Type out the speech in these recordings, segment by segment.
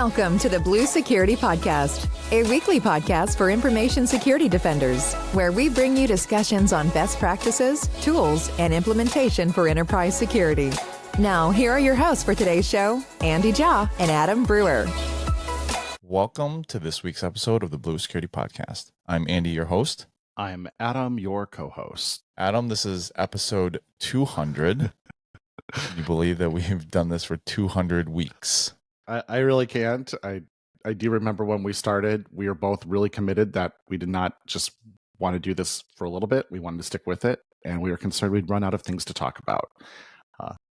Welcome to the Blue Security Podcast, a weekly podcast for information security defenders, where we bring you discussions on best practices, tools, and implementation for enterprise security. Now, here are your hosts for today's show, Andy Jha and Adam Brewer. Welcome to this week's episode of the Blue Security Podcast. I'm Andy, your host. I'm Adam, your co-host. Adam, this is episode 200. Can you believe that we've done this for 200 weeks? I really can't. I do remember when we started, we were both really committed that we did not just want to do this for a little bit. We wanted to stick with it, and we were concerned we'd run out of things to talk about.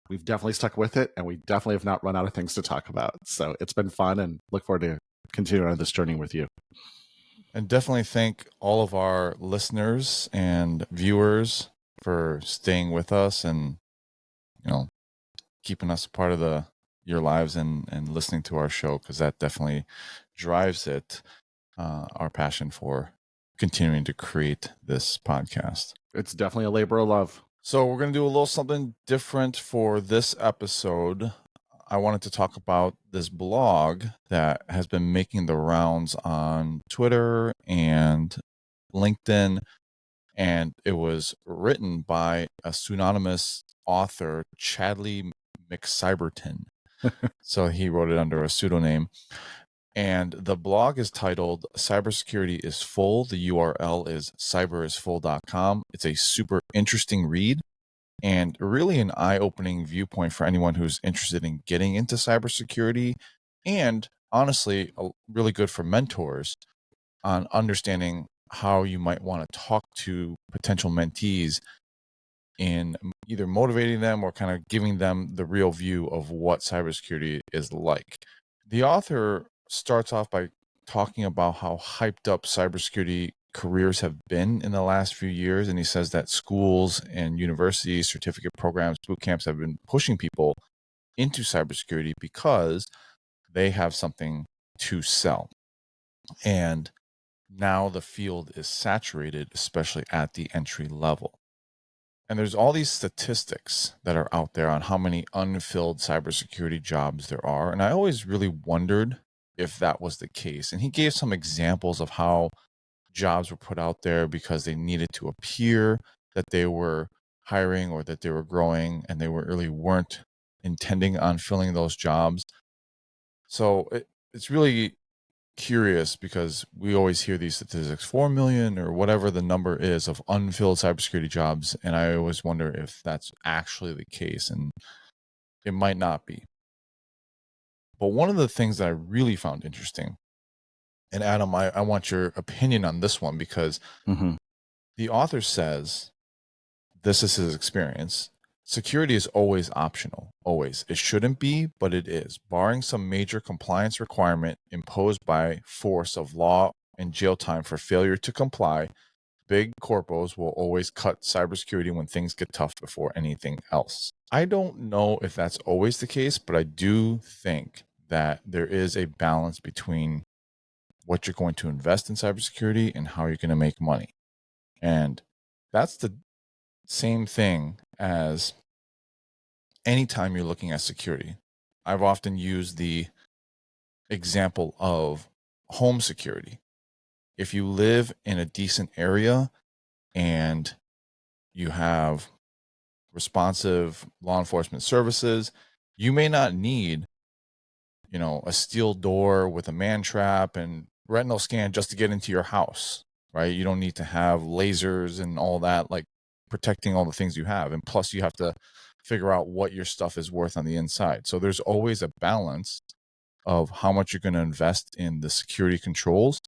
We've definitely stuck with it, and we definitely have not run out of things to talk about. So it's been fun, and look forward to continuing on this journey with you. And definitely thank all of our listeners and viewers for staying with us and, keeping us a part of your lives and listening to our show, because that definitely drives it, our passion for continuing to create this podcast. It's definitely a labor of love. So we're going to do a little something different for this episode. I wanted to talk about this blog that has been making the rounds on Twitter and LinkedIn, and it was written by a pseudonymous author, Chadley McCyberton. So he wrote it under a pseudonym. And the blog is titled Cybersecurity is Full. The URL is cyberisfull.com. It's a super interesting read and really an eye-opening viewpoint for anyone who's interested in getting into cybersecurity, and honestly, really good for mentors on understanding how you might want to talk to potential mentees in either motivating them or kind of giving them the real view of what cybersecurity is like. The author starts off by talking about how hyped up cybersecurity careers have been in the last few years. And he says that schools and universities, certificate programs, boot camps have been pushing people into cybersecurity because they have something to sell. And now the field is saturated, especially at the entry level. And there's all these statistics that are out there on how many unfilled cybersecurity jobs there are. And I always really wondered if that was the case. And he gave some examples of how jobs were put out there because they needed to appear that they were hiring or that they were growing, and they really weren't intending on filling those jobs. So it's really curious because we always hear these statistics, 4 million or whatever the number is of unfilled cybersecurity jobs. And I always wonder if that's actually the case, and it might not be. But one of the things that I really found interesting, and Adam, I want your opinion on this one, because the author says, this is his experience, security is always optional, always. It shouldn't be, but it is. Barring some major compliance requirement imposed by force of law and jail time for failure to comply, big corpos will always cut cybersecurity when things get tough before anything else. I don't know if that's always the case, but I do think that there is a balance between what you're going to invest in cybersecurity and how you're going to make money. And that's the same thing as anytime you're looking at security. I've often used the example of home security. If you live in a decent area and you have responsive law enforcement services, you may not need, a steel door with a man trap and retinal scan just to get into your house, right? You don't need to have lasers and all that, like protecting all the things you have. And plus you have to figure out what your stuff is worth on the inside. So there's always a balance of how much you're going to invest in the security controls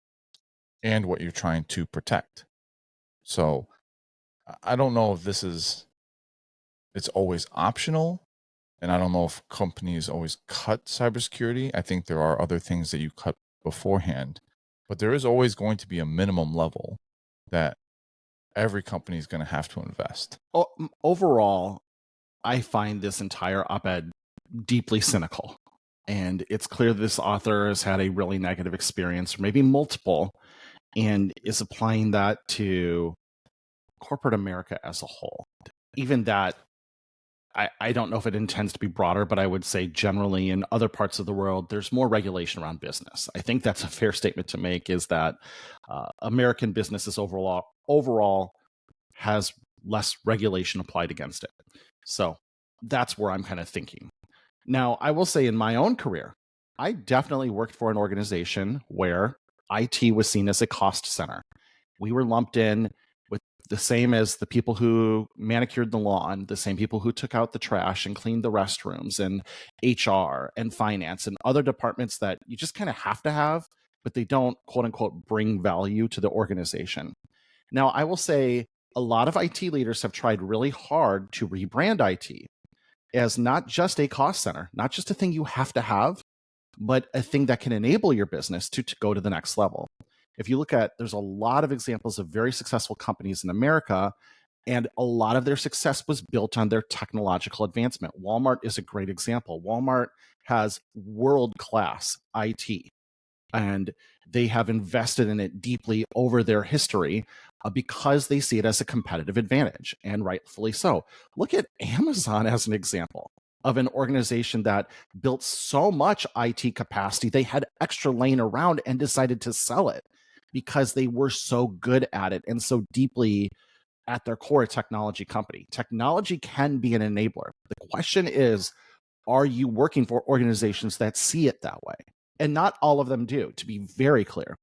and what you're trying to protect. So I don't know if it's always optional. And I don't know if companies always cut cybersecurity. I think there are other things that you cut beforehand, but there is always going to be a minimum level that every company is going to have to invest. Overall, I find this entire op-ed deeply cynical. And it's clear this author has had a really negative experience, or maybe multiple, and is applying that to corporate America as a whole. Even that, I don't know if it intends to be broader, but I would say generally in other parts of the world, there's more regulation around business. I think that's a fair statement to make, is that American businesses overall has less regulation applied against it. So that's where I'm kind of thinking. Now, I will say in my own career, I definitely worked for an organization where IT was seen as a cost center. We were lumped in with the same as the people who manicured the lawn, the same people who took out the trash and cleaned the restrooms, and HR and finance and other departments that you just kind of have to have, but they don't, quote unquote, bring value to the organization. Now, I will say a lot of IT leaders have tried really hard to rebrand IT as not just a cost center, not just a thing you have to have, but a thing that can enable your business to go to the next level. If you look at, there's a lot of examples of very successful companies in America, and a lot of their success was built on their technological advancement. Walmart is a great example. Walmart has world-class IT, and they have invested in it deeply over their history because they see it as a competitive advantage, and rightfully so. Look at Amazon as an example of an organization that built so much IT capacity, they had extra laying around and decided to sell it because they were so good at it and so deeply at their core a technology company. Technology can be an enabler. The question is, are you working for organizations that see it that way? And not all of them do, to be very clear.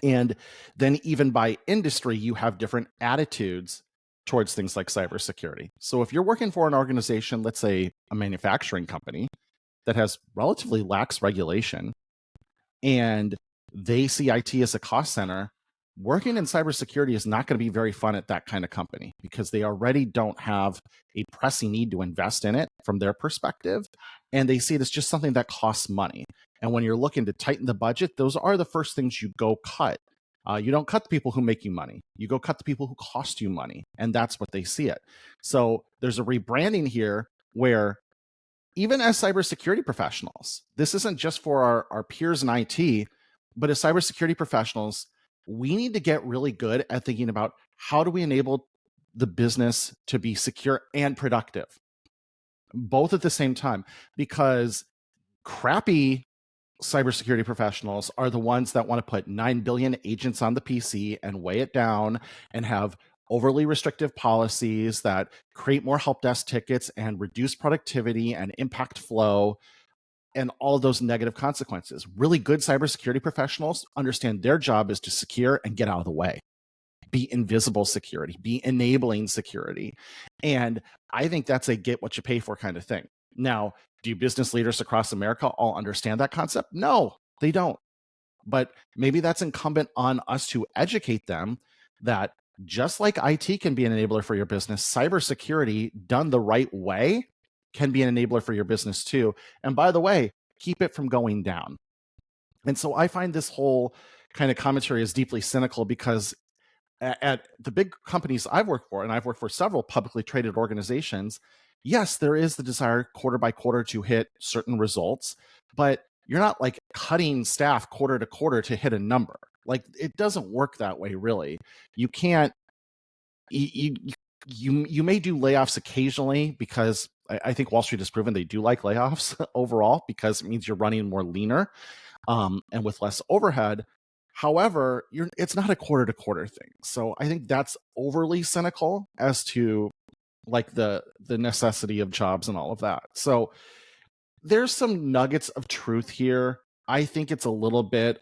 And then even by industry, you have different attitudes towards things like cybersecurity. So if you're working for an organization, let's say a manufacturing company that has relatively lax regulation, and they see IT as a cost center, working in cybersecurity is not going to be very fun at that kind of company because they already don't have a pressing need to invest in it from their perspective. And they see it as just something that costs money. And when you're looking to tighten the budget, those are the first things you go cut. You don't cut the people who make you money. You go cut the people who cost you money. And that's what they see it. So there's a rebranding here where even as cybersecurity professionals, this isn't just for our peers in IT, but as cybersecurity professionals, we need to get really good at thinking about how do we enable the business to be secure and productive, both at the same time, because crappy cybersecurity professionals are the ones that want to put 9 billion agents on the PC and weigh it down and have overly restrictive policies that create more help desk tickets and reduce productivity and impact flow and all of those negative consequences. Really good cybersecurity professionals understand their job is to secure and get out of the way. Be invisible security, be enabling security. And I think that's a get what you pay for kind of thing. Now, do business leaders across America all understand that concept? No, they don't. But maybe that's incumbent on us to educate them that just like IT can be an enabler for your business, cybersecurity done the right way can be an enabler for your business too. And by the way, keep it from going down. And so I find this whole kind of commentary is deeply cynical because at the big companies I've worked for, and I've worked for several publicly traded organizations, yes, there is the desire quarter by quarter to hit certain results, but you're not like cutting staff quarter to quarter to hit a number. Like it doesn't work that way, really. You can't. You may do layoffs occasionally because I think Wall Street has proven they do like layoffs overall because it means you're running more leaner and with less overhead. However, it's not a quarter to quarter thing. So I think that's overly cynical as to like the necessity of jobs and all of that. So there's some nuggets of truth here. I think it's a little bit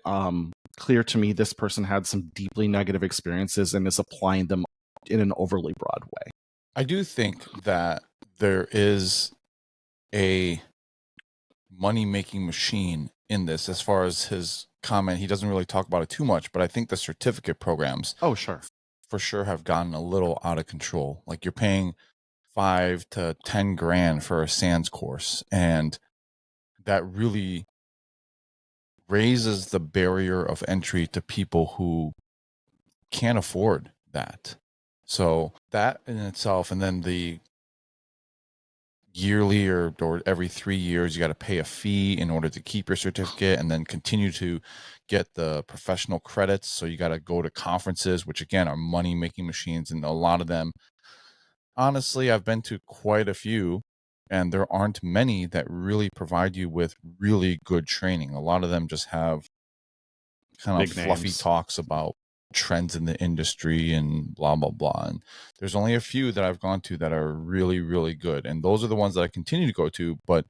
clear to me this person had some deeply negative experiences and is applying them in an overly broad way. I do think that there is a money-making machine in this. As far as his comment, he doesn't really talk about it too much, but I think the certificate programs, oh sure, for sure have gotten a little out of control. Like you're paying 5 to 10 grand for a SANS course, and that really raises the barrier of entry to people who can't afford that. So that in itself, and then the yearly or every 3 years, you got to pay a fee in order to keep your certificate and then continue to get the professional credits. So you got to go to conferences, which again are money making machines. And a lot of them honestly, I've been to quite a few, and there aren't many that really provide you with really good training. A lot of them just have kind of Big fluffy names. talks about trends in the industry and blah blah blah. And there's only a few that I've gone to that are really really good, and those are the ones that I continue to go to. But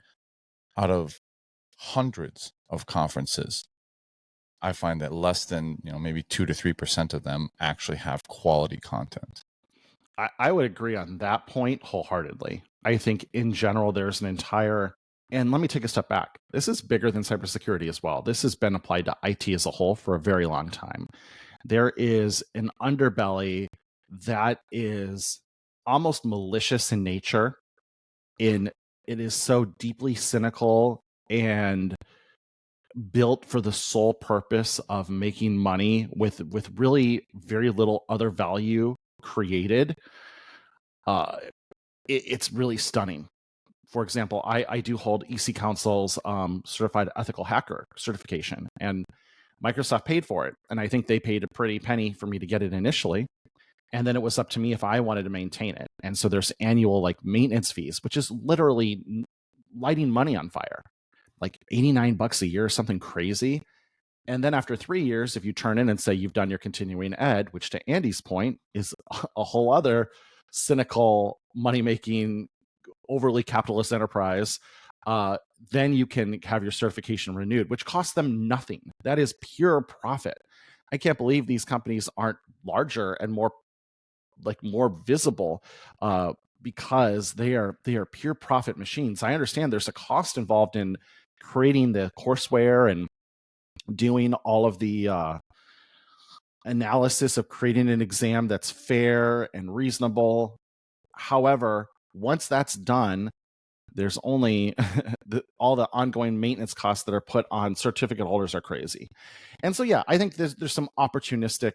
out of hundreds of conferences, I find that less than maybe 2 to 3% of them actually have quality content. I would agree on that point wholeheartedly. I think in general, there's an entire, and let me take a step back. This is bigger than cybersecurity as well. This has been applied to IT as a whole for a very long time. There is an underbelly that is almost malicious in nature. It is so deeply cynical and built for the sole purpose of making money with really very little other value created. uh, it's really stunning. For example, I do hold EC Council's certified ethical hacker certification, and Microsoft paid for it. And I think they paid a pretty penny for me to get it initially. And then it was up to me if I wanted to maintain it. And so there's annual like maintenance fees, which is literally lighting money on fire, like $89 a year, something crazy. And then after 3 years, if you turn in and say you've done your continuing ed, which to Andy's point is a whole other cynical money making, overly capitalist enterprise, then you can have your certification renewed, which costs them nothing. That is pure profit. I can't believe these companies aren't larger and more visible, because they are pure profit machines. I understand there's a cost involved in creating the courseware and doing all of the analysis of creating an exam that's fair and reasonable. However, once that's done, there's only all the ongoing maintenance costs that are put on certificate holders are crazy. And so, yeah, I think there's some opportunistic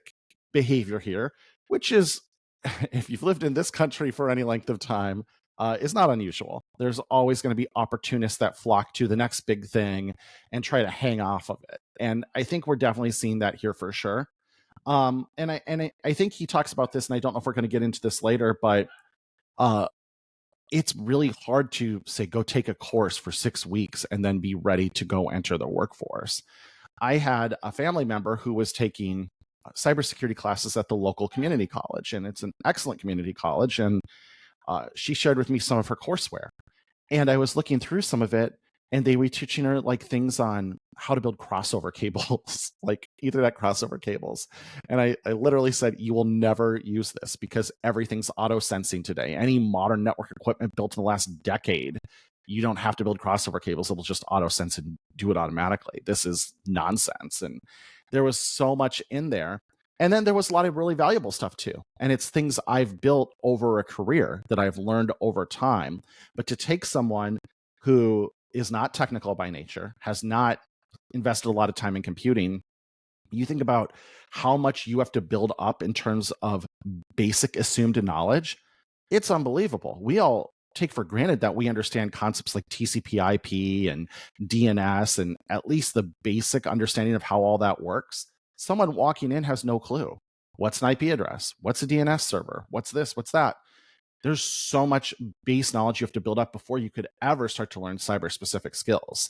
behavior here, which is, if you've lived in this country for any length of time, is not unusual. There's always going to be opportunists that flock to the next big thing and try to hang off of it. And I think we're definitely seeing that here for sure. And I think he talks about this, and I don't know if we're going to get into this later, but uh, it's really hard to say, go take a course for 6 weeks and then be ready to go enter the workforce. I had a family member who was taking cybersecurity classes at the local community college, and it's an excellent community college. And she shared with me some of her courseware. And I was looking through some of it, and they were teaching her like things on how to build crossover cables, like Ethernet crossover cables. And I literally said, you will never use this because everything's auto sensing today. Any modern network equipment built in the last decade, you don't have to build crossover cables. It will just auto sense and do it automatically. This is nonsense. And there was so much in there. And then there was a lot of really valuable stuff too. And it's things I've built over a career that I've learned over time. But to take someone who is not technical by nature, has not invested a lot of time in computing, you think about how much you have to build up in terms of basic assumed knowledge. It's unbelievable. We all take for granted that we understand concepts like TCP/IP and DNS and at least the basic understanding of how all that works. Someone walking in has no clue. What's an IP address? What's a DNS server? What's this? What's that? There's so much base knowledge you have to build up before you could ever start to learn cyber specific skills.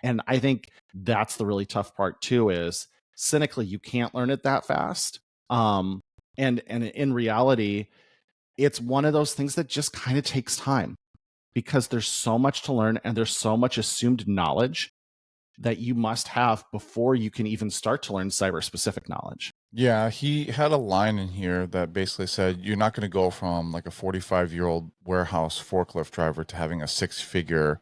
And I think that's the really tough part too, is cynically, you can't learn it that fast. And in reality, it's one of those things that just kind of takes time because there's so much to learn and there's so much assumed knowledge that you must have before you can even start to learn cyber specific knowledge. Yeah, he had a line in here that basically said you're not going to go from like a 45-year-old warehouse forklift driver to having a six-figure,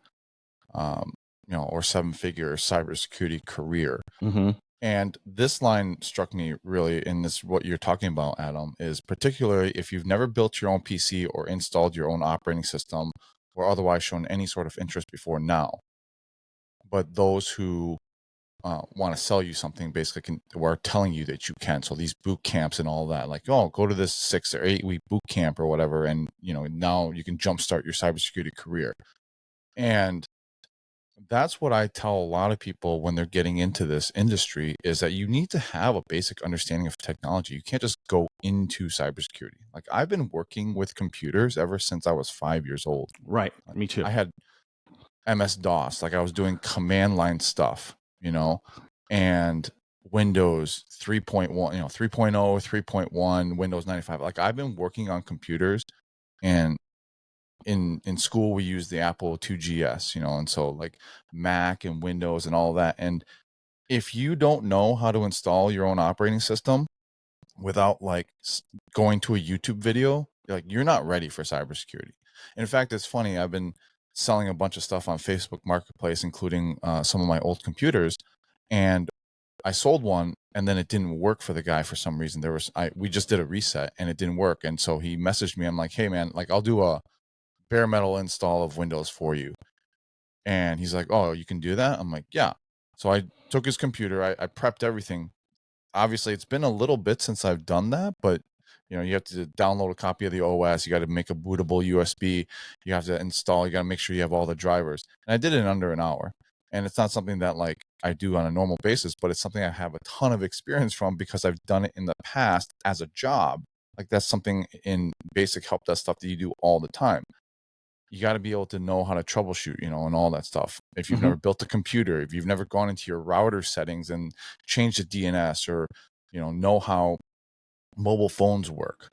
or seven-figure cybersecurity career. Mm-hmm. And this line struck me really, and this what you're talking about, Adam, is particularly if you've never built your own PC or installed your own operating system or otherwise shown any sort of interest before now. But those who want to sell you something basically are telling you that you can. So these boot camps and all that, like, oh, go to this 6 or 8 week boot camp or whatever, and now you can jumpstart your cybersecurity career. And that's what I tell a lot of people when they're getting into this industry, is that you need to have a basic understanding of technology. You can't just go into cybersecurity. Like, I've been working with computers ever since I was 5 years old. Right. Like, Me too. I had MS-DOS, like I was doing command line stuff, and Windows 3.1, 3.0, 3.1, Windows 95. Like, I've been working on computers, and in school we used the Apple IIgs, and so like Mac and Windows and all that. And if you don't know how to install your own operating system without like going to a YouTube video, you're not ready for cybersecurity. In fact, it's funny, I've been selling a bunch of stuff on Facebook Marketplace, including some of my old computers, and I sold one and then it didn't work for the guy for some reason. We just did a reset and it didn't work, and so he messaged me. I'm like, hey man, like, I'll do a bare metal install of Windows for you. And he's like, oh, you can do that? I'm like, yeah. So I took his computer, I prepped everything. Obviously, it's been a little bit since I've done that, but you have to download a copy of the OS. You got to make a bootable USB. You have to install. You got to make sure you have all the drivers. And I did it in under an hour. And it's not something that like I do on a normal basis, but it's something I have a ton of experience from because I've done it in the past as a job. Like, that's something in basic help desk stuff that you do all the time. You got to be able to know how to troubleshoot, and all that stuff. If you've never built a computer, if you've never gone into your router settings and changed the DNS, or, know how mobile phones work.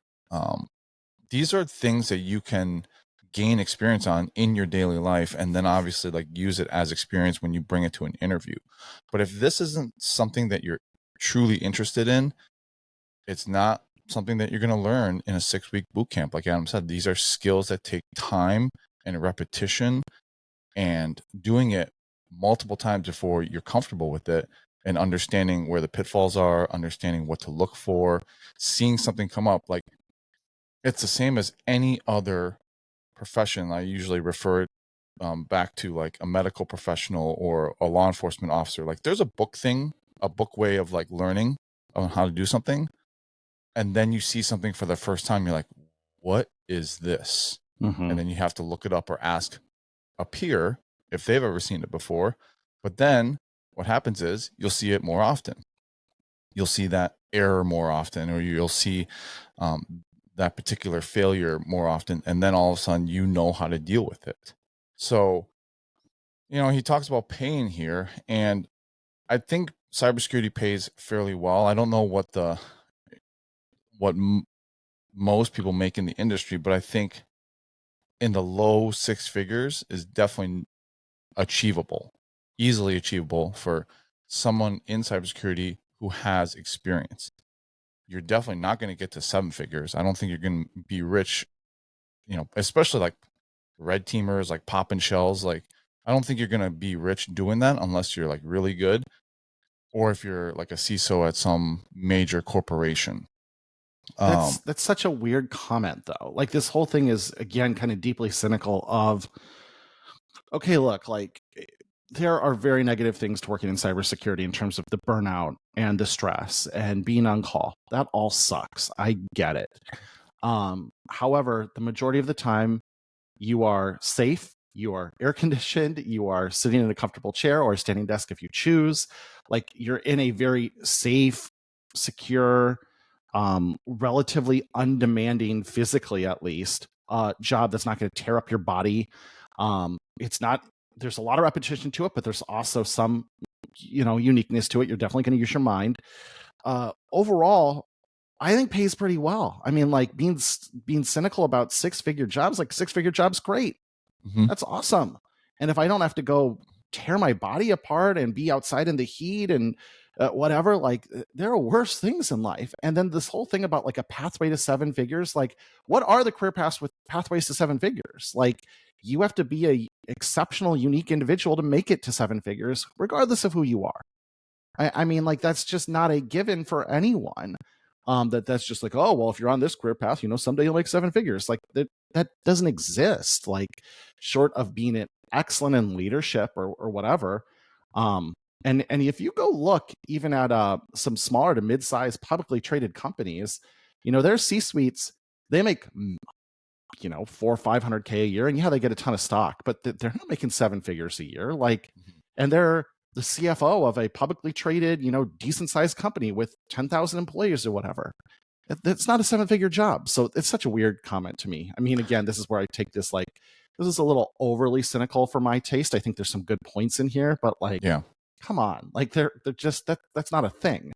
These are things that you can gain experience on in your daily life, and then obviously like use it as experience when you bring it to an interview. But if this isn't something that you're truly interested in, it's not something that you're going to learn in a 6-week boot camp. Like Adam said, these are skills that take time and repetition and doing it multiple times before you're comfortable with it, and understanding where the pitfalls are, understanding what to look for, seeing something come up. Like, it's the same as any other profession. I usually refer it back to like a medical professional or a law enforcement officer. Like, there's a book way of like learning on how to do something. And then you see something for the first time, you're like, what is this? And then you have to look it up or ask a peer if they've ever seen it before. But then what happens is you'll see it more often. You'll see that error more often, or you'll see that particular failure more often. And then all of a sudden, you know how to deal with it. So, he talks about paying here, and I think cybersecurity pays fairly well. I don't know what most people make in the industry, but I think in the low 6 figures is definitely achievable, easily achievable for someone in cybersecurity who has experience. You're definitely not going to get to 7 figures. I don't think you're going to be rich, especially like red teamers, like popping shells. Like, I don't think you're going to be rich doing that unless you're like really good, or if you're like a CISO at some major corporation. That's such a weird comment, though. Like, this whole thing is, again, kind of deeply cynical of, okay, look, like, there are very negative things to working in cybersecurity in terms of the burnout and the stress and being on call. That all sucks. I get it. However, the majority of the time, you are safe, you are air conditioned, you are sitting in a comfortable chair or a standing desk if you choose. Like, you're in a very safe, secure, relatively undemanding, physically at least, job that's not going to tear up your body. It's not, there's a lot of repetition to it, but there's also some, uniqueness to it. You're definitely going to use your mind. Overall, I think pays pretty well. I mean, like, being cynical about 6-figure jobs, like 6-figure jobs, great. That's awesome. And if I don't have to go tear my body apart and be outside in the heat and whatever, like, there are worse things in life. And then this whole thing about like a pathway to 7 figures, like, what are the career paths with pathways to 7 figures? Like, you have to be a exceptional, unique individual to make it to 7 figures, regardless of who you are. I mean, like, that's just not a given for anyone. That's just like, oh, well, if you're on this career path, someday you'll make 7 figures. Like, that doesn't exist. Like, short of being excellent in leadership or whatever. And if you go look even at some smaller to mid-sized publicly traded companies, their C-suites, they make 400 or 500K a year, and yeah, they get a ton of stock, but they're not making seven figures a year. And they're the CFO of a publicly traded, decent sized company with 10,000 employees or whatever. That's not a seven-figure job. So it's such a weird comment to me. I mean, again, this is where I take this this is a little overly cynical for my taste. I think there's some good points in here, but Yeah. come on, they're just that's not a thing.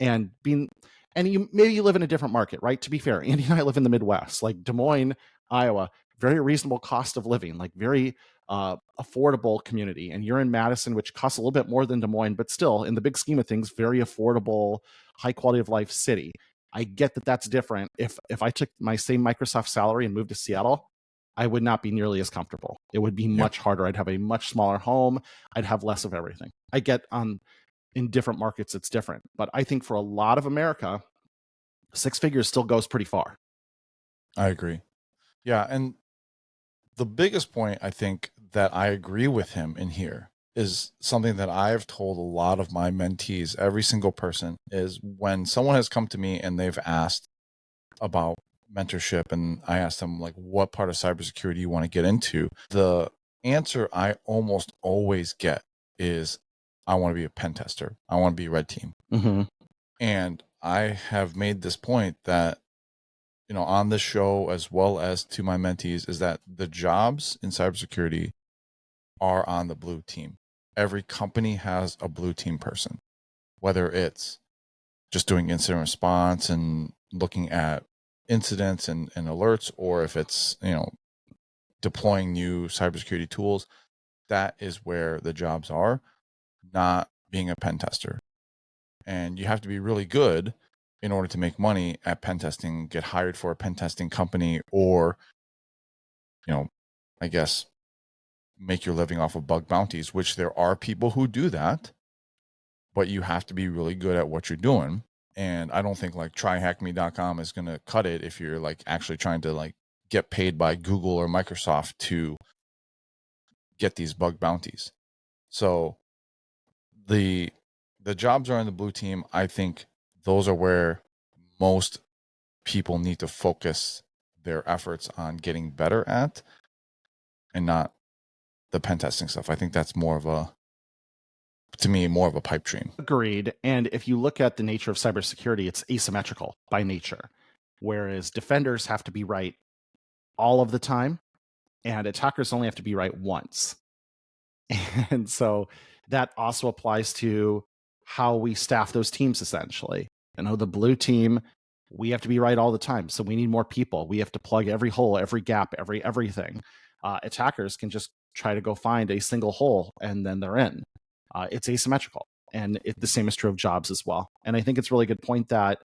And maybe you live in a different market, right? To be fair, Andy and I live in the Midwest, like Des Moines, Iowa, very reasonable cost of living, like very affordable community. And you're in Madison, which costs a little bit more than Des Moines, but still, in the big scheme of things, very affordable, high quality of life city. I get that that's different. If I took my same Microsoft salary and moved to Seattle, I would not be nearly as comfortable. It would be much harder. I'd have a much smaller home. I'd have less of everything. I get in different markets, it's different. But I think for a lot of America, six figures still goes pretty far. I agree. Yeah. And the biggest point I think that I agree with him in here is something that I've told a lot of my mentees, every single person, is when someone has come to me and they've asked about mentorship, and I asked them, like, what part of cybersecurity you want to get into, the answer I almost always get is, I want to be a pen tester. I want to be red team. Mm-hmm. And I have made this point that, on this show, as well as to my mentees, is that the jobs in cybersecurity are on the blue team. Every company has a blue team person, whether it's just doing incident response and looking at incidents and alerts, or if it's, deploying new cybersecurity tools. That is where the jobs are, not being a pen tester. And you have to be really good in order to make money at pen testing, get hired for a pen testing company, or, I guess, make your living off of bug bounties, which there are people who do that, but you have to be really good at what you're doing. And I don't think tryhackme.com is going to cut it if you're actually trying to get paid by Google or Microsoft to get these bug bounties. So the jobs are in the blue team. I think those are where most people need to focus their efforts on getting better at, and not the pen testing stuff. I think that's more of a pipe dream. Agreed. And if you look at the nature of cybersecurity, it's asymmetrical by nature, whereas defenders have to be right all of the time, and attackers only have to be right once. And so that also applies to how we staff those teams, essentially. The blue team, we have to be right all the time. So we need more people. We have to plug every hole, every gap, everything. Attackers can just try to go find a single hole and then they're in. It's asymmetrical. And the same is true of jobs as well. And I think it's a really good point that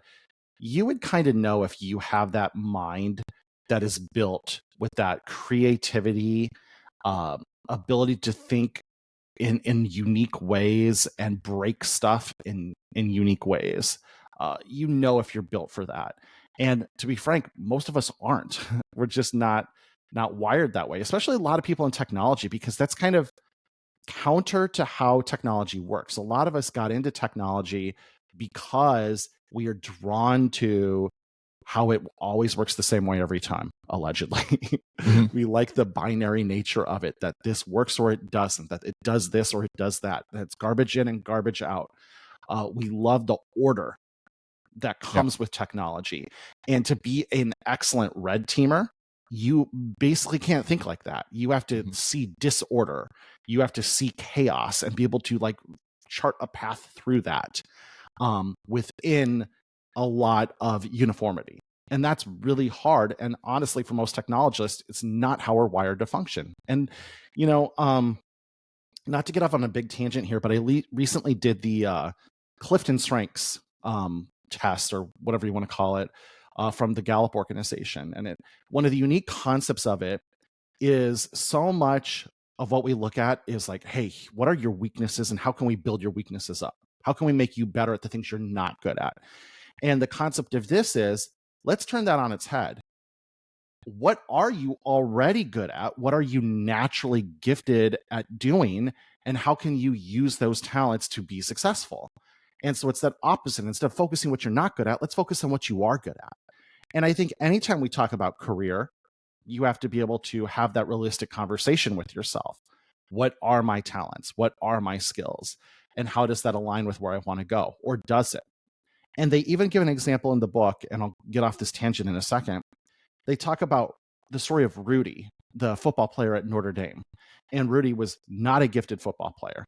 you would kind of know if you have that mind that is built with that creativity, ability to think in unique ways and break stuff in unique ways. If you're built for that. And to be frank, most of us aren't. We're just not wired that way, especially a lot of people in technology, because that's kind of counter to how technology works. A lot of us got into technology because we are drawn to how it always works the same way every time, allegedly. Mm-hmm. We like the binary nature of it, that this works or it doesn't, that it does this or it does that, that it's garbage in and garbage out. We love the order that comes with technology. And to be an excellent red teamer, you basically can't think like that. You have to see disorder. You have to see chaos and be able to chart a path through that within a lot of uniformity. And that's really hard. And honestly, for most technologists, it's not how we're wired to function. And, not to get off on a big tangent here, but I recently did the Clifton Strengths test, or whatever you want to call it, from the Gallup organization. And one of the unique concepts of it is so much of what we look at is hey, what are your weaknesses and how can we build your weaknesses up? How can we make you better at the things you're not good at? And the concept of this is, let's turn that on its head. What are you already good at? What are you naturally gifted at doing? And how can you use those talents to be successful? And so it's that opposite. Instead of focusing what you're not good at, let's focus on what you are good at. And I think anytime we talk about career, you have to be able to have that realistic conversation with yourself. What are my talents? What are my skills? And how does that align with where I want to go? Or does it? And they even give an example in the book, and I'll get off this tangent in a second. They talk about the story of Rudy, the football player at Notre Dame. And Rudy was not a gifted football player,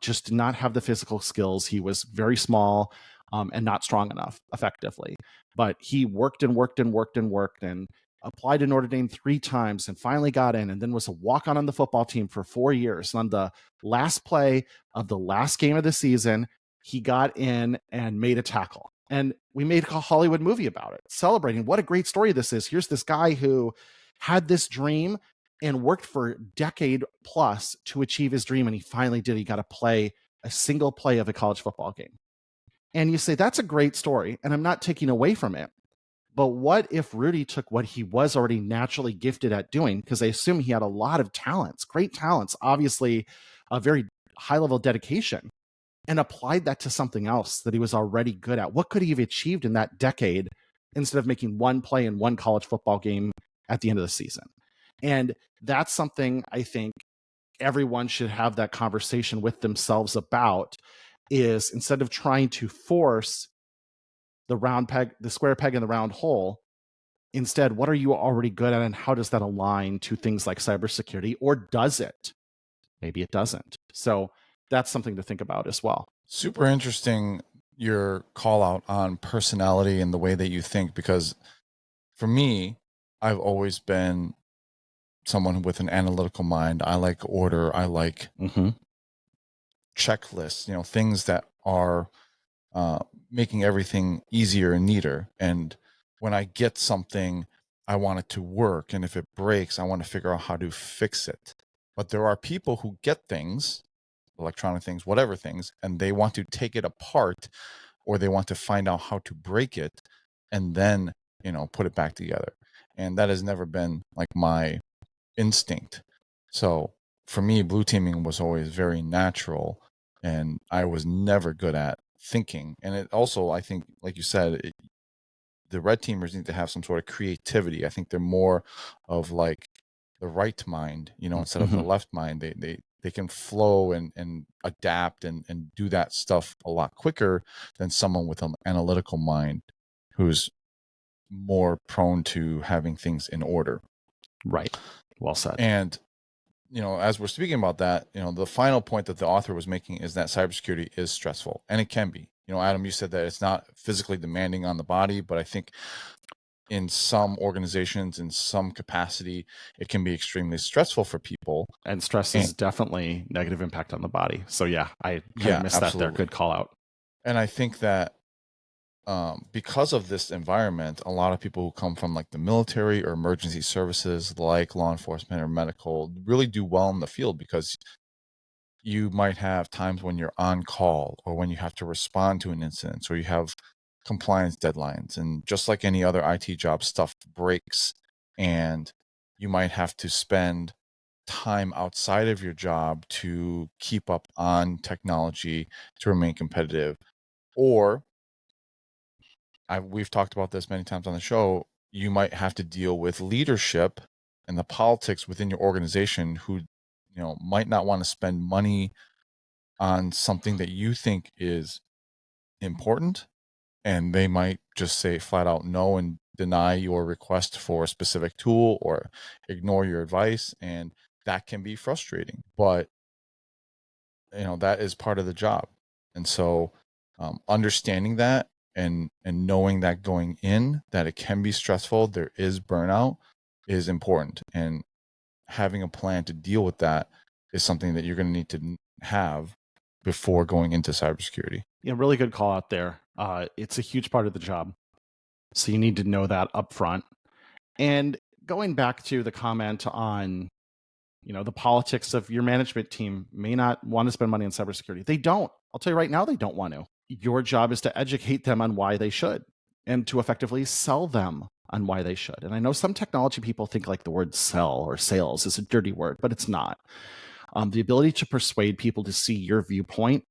just did not have the physical skills. He was very small and not strong enough effectively. But he worked and worked and worked and worked and applied to Notre Dame 3 times and finally got in, and then was a walk-on on the football team for 4 years. And on the last play of the last game of the season, he got in and made a tackle. And we made a Hollywood movie about it, celebrating what a great story this is. Here's this guy who had this dream and worked for a decade plus to achieve his dream. And he finally did. He got to play a single play of a college football game. And you say, that's a great story. And I'm not taking away from it. But what if Rudy took what he was already naturally gifted at doing? Because I assume he had a lot of talents, great talents, obviously a very high level dedication, and applied that to something else that he was already good at. What could he have achieved in that decade instead of making one play in one college football game at the end of the season? And that's something I think everyone should have that conversation with themselves about, is instead of trying to force the square peg in the round hole, instead, what are you already good at, and how does that align to things like cybersecurity, or does it? Maybe it doesn't. So that's something to think about as well. Super interesting, your call out on personality and the way that you think, because for me, I've always been someone with an analytical mind. I like order. I like checklists, things that are making everything easier and neater. And when I get something, I want it to work. And if it breaks, I want to figure out how to fix it. But there are people who get things, electronic things, whatever things, and they want to take it apart, or they want to find out how to break it and then, put it back together. And that has never been like my instinct. So for me, blue teaming was always very natural, and I was never good at thinking. And it also, I think, like you said, the red teamers need to have some sort of creativity. I think they're more of like the right mind, instead of the left mind. They can flow and adapt and do that stuff a lot quicker than someone with an analytical mind who's more prone to having things in order. Right. Well said. And, as we're speaking about that, the final point that the author was making is that cybersecurity is stressful, and it can be. Adam, you said that it's not physically demanding on the body, but I think in some organizations, in some capacity, it can be extremely stressful for people. And stress is definitely negative impact on the body. So yeah, I kind of missed that there. Good call out. And I think that because of this environment, a lot of people who come from like the military or emergency services, like law enforcement or medical, really do well in the field, because you might have times when you're on call, or when you have to respond to an incident, or you have compliance deadlines. And just like any other IT job, stuff breaks, and you might have to spend time outside of your job to keep up on technology to remain competitive. Or we've talked about this many times on the show, you might have to deal with leadership and the politics within your organization who, might not want to spend money on something that you think is important. And they might just say flat out no and deny your request for a specific tool, or ignore your advice. And that can be frustrating, but that is part of the job. And so understanding that and knowing that going in, that it can be stressful, there is burnout, is important. And having a plan to deal with that is something that you're going to need to have before going into cybersecurity. Yeah, really good call out there. It's a huge part of the job. So you need to know that up front. And going back to the comment on, the politics of your management team may not want to spend money on cybersecurity. They don't. I'll tell you right now, they don't want to. Your job is to educate them on why they should, and to effectively sell them on why they should. And I know some technology people think like the word sell or sales is a dirty word, but it's not. The ability to persuade people to see your viewpoint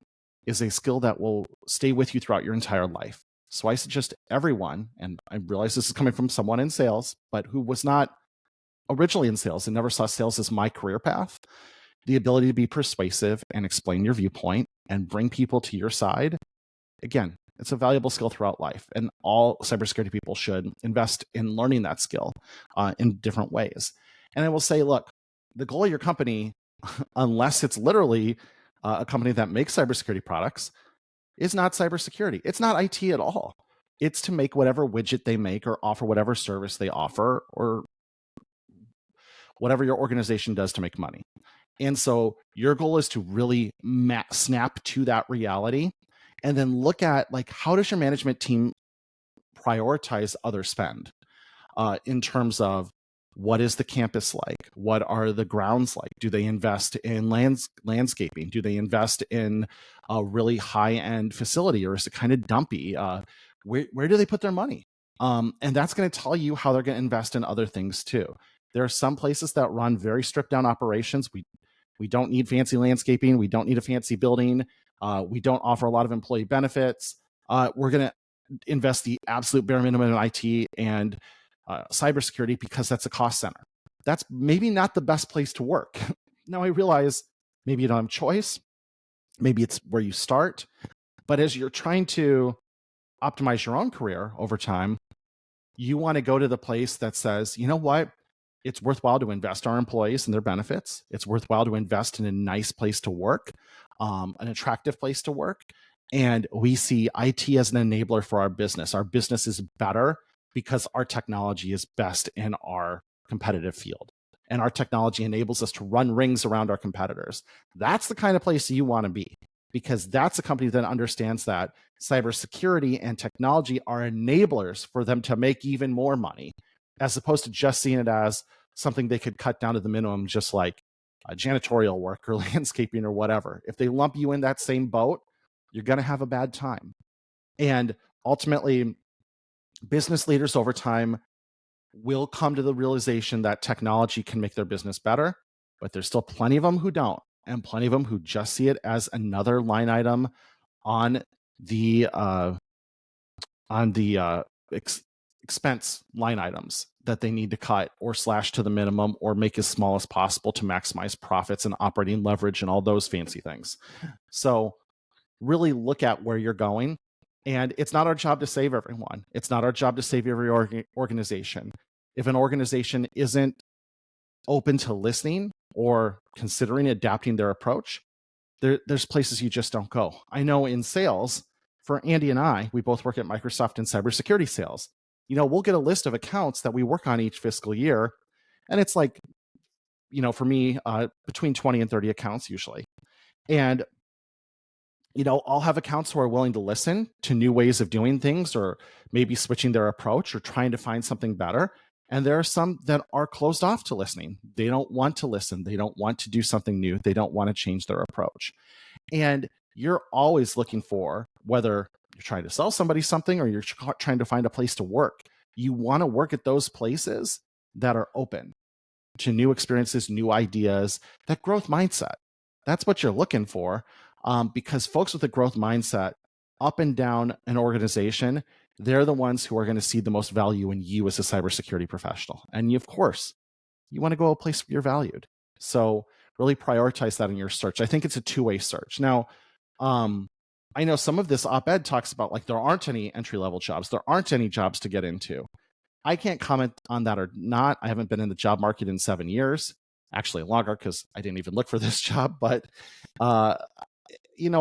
is a skill that will stay with you throughout your entire life. So I suggest everyone, and I realize this is coming from someone in sales, but who was not originally in sales and never saw sales as my career path, the ability to be persuasive and explain your viewpoint and bring people to your side, again, it's a valuable skill throughout life. And all cybersecurity people should invest in learning that skill in different ways. And I will say, look, the goal of your company, unless it's literally a company that makes cybersecurity products, is not cybersecurity. It's not IT at all. It's to make whatever widget they make or offer whatever service they offer or whatever your organization does to make money. And so your goal is to really snap to that reality and then look at, like, how does your management team prioritize other spend in terms of what is the campus like? What are the grounds like? Do they invest in landscaping? Do they invest in a really high-end facility, or is it kind of dumpy? Where do they put their money? And that's going to tell you how they're going to invest in other things too. There are some places that run very stripped down operations. We don't need fancy landscaping. We don't need a fancy building. We don't offer a lot of employee benefits. We're going to invest the absolute bare minimum in IT and cybersecurity because that's a cost center. That's maybe not the best place to work. Now, I realize maybe you don't have a choice. Maybe it's where you start. But as you're trying to optimize your own career over time, you want to go to the place that says, you know what? It's worthwhile to invest our employees and their benefits. It's worthwhile to invest in a nice place to work, an attractive place to work. And we see IT as an enabler for our business. Our business is better because our technology is best in our competitive field. And our technology enables us to run rings around our competitors. That's the kind of place you want to be, because that's a company that understands that cybersecurity and technology are enablers for them to make even more money, as opposed to just seeing it as something they could cut down to the minimum, just like janitorial work or landscaping or whatever. If they lump you in that same boat, you're going to have a bad time. And ultimately, business leaders over time will come to the realization that technology can make their business better, but there's still plenty of them who don't, and plenty of them who just see it as another line item on the expense line items that they need to cut or slash to the minimum or make as small as possible to maximize profits and operating leverage and all those fancy things. So really look at where you're going. And it's not our job to save everyone. It's not our job to save every organization. If an organization isn't open to listening or considering adapting their approach, there's places you just don't go. I know in sales, for Andy and I, we both work at Microsoft in cybersecurity sales. We'll get a list of accounts that we work on each fiscal year. And it's like, for me, between 20 and 30 accounts usually. And I'll have accounts who are willing to listen to new ways of doing things, or maybe switching their approach or trying to find something better. And there are some that are closed off to listening. They don't want to listen. They don't want to do something new. They don't want to change their approach. And you're always looking for, whether you're trying to sell somebody something or you're trying to find a place to work, you want to work at those places that are open to new experiences, new ideas, that growth mindset. That's what you're looking for. Because folks with a growth mindset up and down an organization, they're the ones who are going to see the most value in you as a cybersecurity professional. And of course, you want to go a place where you're valued. So really prioritize that in your search. I think it's a two-way search. Now, I know some of this op-ed talks about, like, there aren't any entry-level jobs. There aren't any jobs to get into. I can't comment on that or not. I haven't been in the job market in 7 years, actually longer, because I didn't even look for this job. But I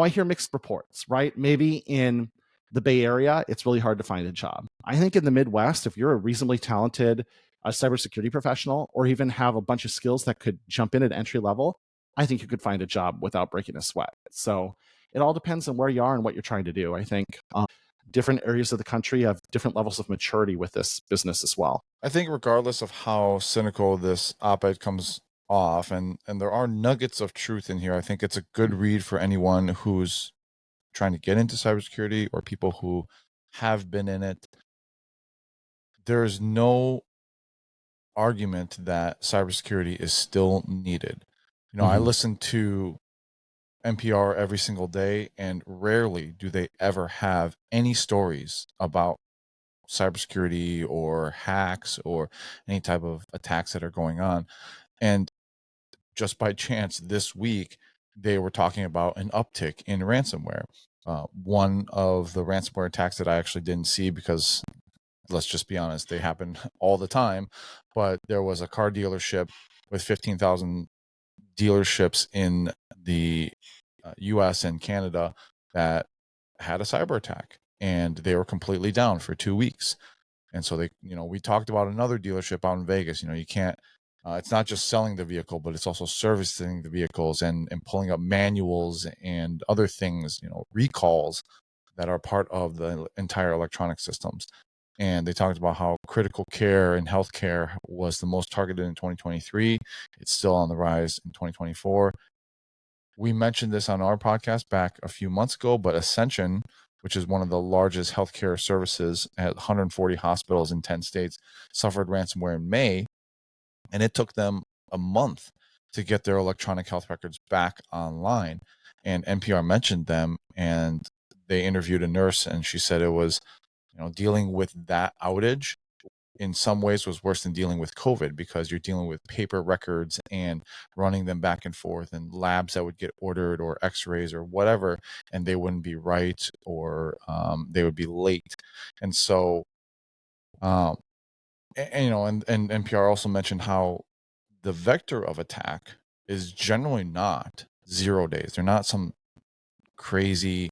hear mixed reports, right? Maybe in the Bay Area, it's really hard to find a job. I think in the Midwest, if you're a reasonably talented cybersecurity professional, or even have a bunch of skills that could jump in at entry level, I think you could find a job without breaking a sweat. So it all depends on where you are and what you're trying to do. I think different areas of the country have different levels of maturity with this business as well. I think regardless of how cynical this op-ed comes off, and there are nuggets of truth in here, I think it's a good read for anyone who's trying to get into cybersecurity or people who have been in it. There's no argument that cybersecurity is still needed. I listen to NPR every single day, and rarely do they ever have any stories about cybersecurity or hacks or any type of attacks that are going on. And just by chance this week, they were talking about an uptick in ransomware. One of the ransomware attacks that I actually didn't see, because let's just be honest, they happen all the time. But there was a car dealership with 15,000 dealerships in the US and Canada that had a cyber attack, and they were completely down for 2 weeks. And so we talked about another dealership out in Vegas. You can't, it's not just selling the vehicle, but it's also servicing the vehicles and pulling up manuals and other things, recalls that are part of the entire electronic systems. And they talked about how critical care and healthcare was the most targeted in 2023. It's still on the rise in 2024. We mentioned this on our podcast back a few months ago, but Ascension, which is one of the largest healthcare services at 140 hospitals in 10 states, suffered ransomware in May, and it took them a month to get their electronic health records back online. And NPR mentioned them, and they interviewed a nurse, and she said it was, dealing with that outage in some ways was worse than dealing with COVID, because you're dealing with paper records and running them back and forth, and labs that would get ordered, or x-rays or whatever, and they wouldn't be right, or they would be late. And so and NPR also mentioned how the vector of attack is generally not 0 days. They're not some crazy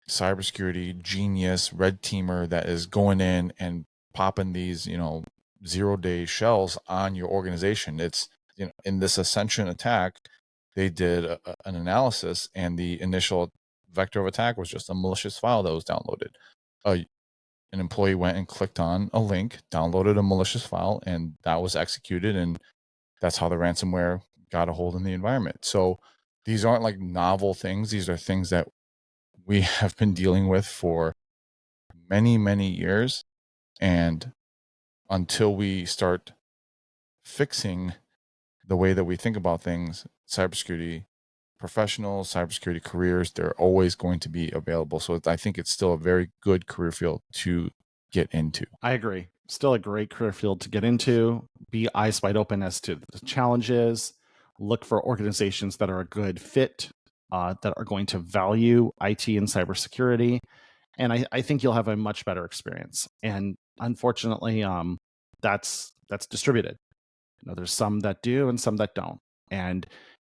cybersecurity genius red teamer that is going in and popping these 0-day shells on your organization. It's in this Ascension attack, they did an analysis, and the initial vector of attack was just a malicious file that was downloaded. An employee went and clicked on a link, downloaded a malicious file, and that was executed, and that's how the ransomware got a hold in the environment. So these aren't like novel things. These are things that we have been dealing with for many, many years. And until we start fixing the way that we think about things, cybersecurity professionals, cybersecurity careers, they're always going to be available. So I think it's still a very good career field to get into. I agree. Still a great career field to get into. Be eyes wide open as to the challenges. Look for organizations that are a good fit, that are going to value IT and cybersecurity. And I think you'll have a much better experience. And unfortunately, that's distributed. There's some that do and some that don't. And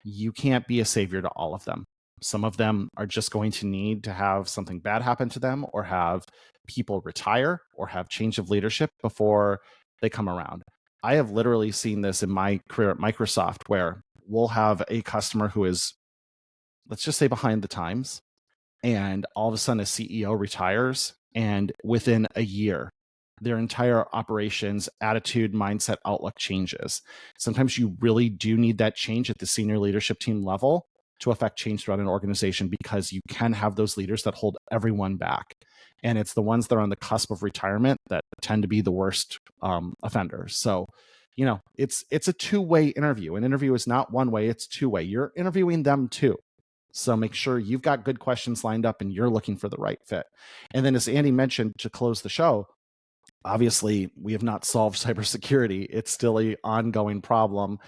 you can't be a savior to all of them. Some of them are just going to need to have something bad happen to them, or have people retire, or have change of leadership before they come around. I have literally seen this in my career at Microsoft, where we'll have a customer who is, let's just say, behind the times, and all of a sudden a CEO retires, and within a year, their entire operations, attitude, mindset, outlook changes. Sometimes you really do need that change at the senior leadership team level to affect change throughout an organization, because you can have those leaders that hold everyone back. And it's the ones that are on the cusp of retirement that tend to be the worst offenders. So, it's a two-way interview. An interview is not one way, it's two-way. You're interviewing them too. So make sure you've got good questions lined up and you're looking for the right fit. And then, as Andy mentioned to close the show, obviously we have not solved cybersecurity. It's still an ongoing problem.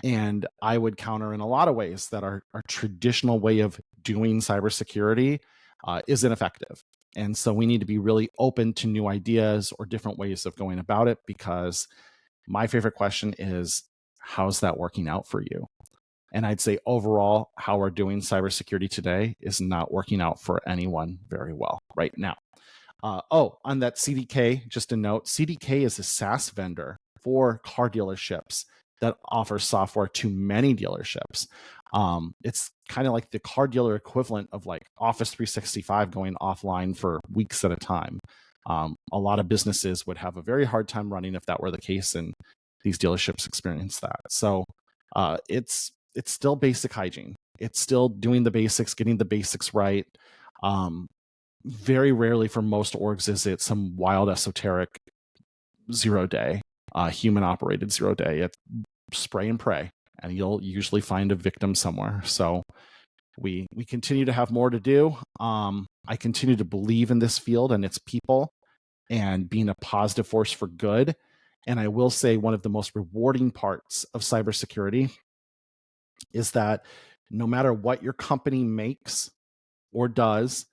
And I would counter in a lot of ways that our traditional way of doing cybersecurity is ineffective. And so we need to be really open to new ideas or different ways of going about it, because my favorite question is, how's that working out for you? And I'd say overall, how we're doing cybersecurity today is not working out for anyone very well right now. On that CDK, just a note, CDK is a SaaS vendor for car dealerships that offers software to many dealerships. It's kind of like the car dealer equivalent of like Office 365 going offline for weeks at a time. A lot of businesses would have a very hard time running if that were the case, and these dealerships experience that. So it's still basic hygiene. It's still doing the basics, getting the basics right. Very rarely for most orgs is it some wild esoteric 0-day, human operated 0-day. It's spray and pray, and you'll usually find a victim somewhere. So we continue to have more to do. I continue to believe in this field and its people. and being a positive force for good. And I will say one of the most rewarding parts of cybersecurity is that no matter what your company makes or does,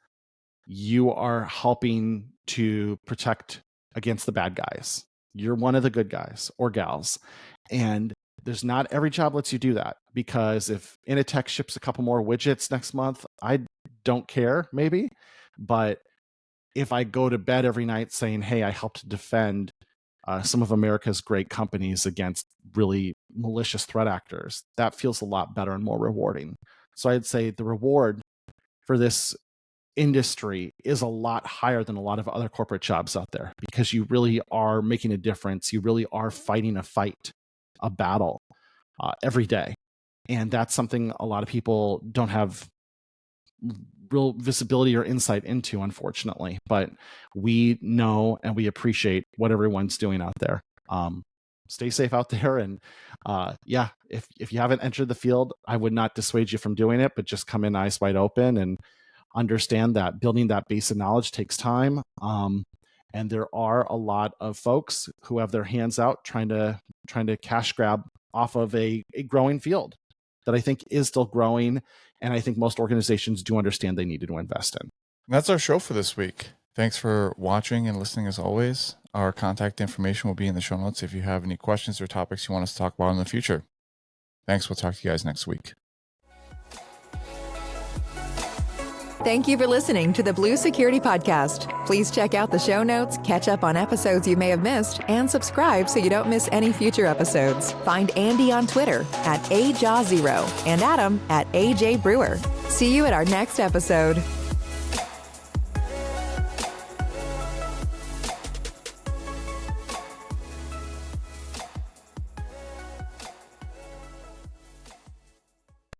you are helping to protect against the bad guys. You're one of the good guys or gals. And there's not every job lets you do that, because if Initech ships a couple more widgets next month, I don't care, maybe. But if I go to bed every night saying, hey, I helped defend some of America's great companies against really malicious threat actors, that feels a lot better and more rewarding. So I'd say the reward for this industry is a lot higher than a lot of other corporate jobs out there, because you really are making a difference. You really are fighting a fight, a battle every day. And that's something a lot of people don't have real visibility or insight into, unfortunately. But we know and we appreciate what everyone's doing out there. Stay safe out there. And if you haven't entered the field, I would not dissuade you from doing it, but just come in eyes wide open and understand that building that base of knowledge takes time. And there are a lot of folks who have their hands out trying to cash grab off of a growing field that I think is still growing. And I think most organizations do understand they needed to invest in. That's our show for this week. Thanks for watching and listening as always. Our contact information will be in the show notes if you have any questions or topics you want us to talk about in the future. Thanks. We'll talk to you guys next week. Thank you for listening to the Blue Security Podcast. Please check out the show notes, catch up on episodes you may have missed, and subscribe so you don't miss any future episodes. Find Andy on Twitter @AJaw0 and Adam @AJBrewer. See you at our next episode.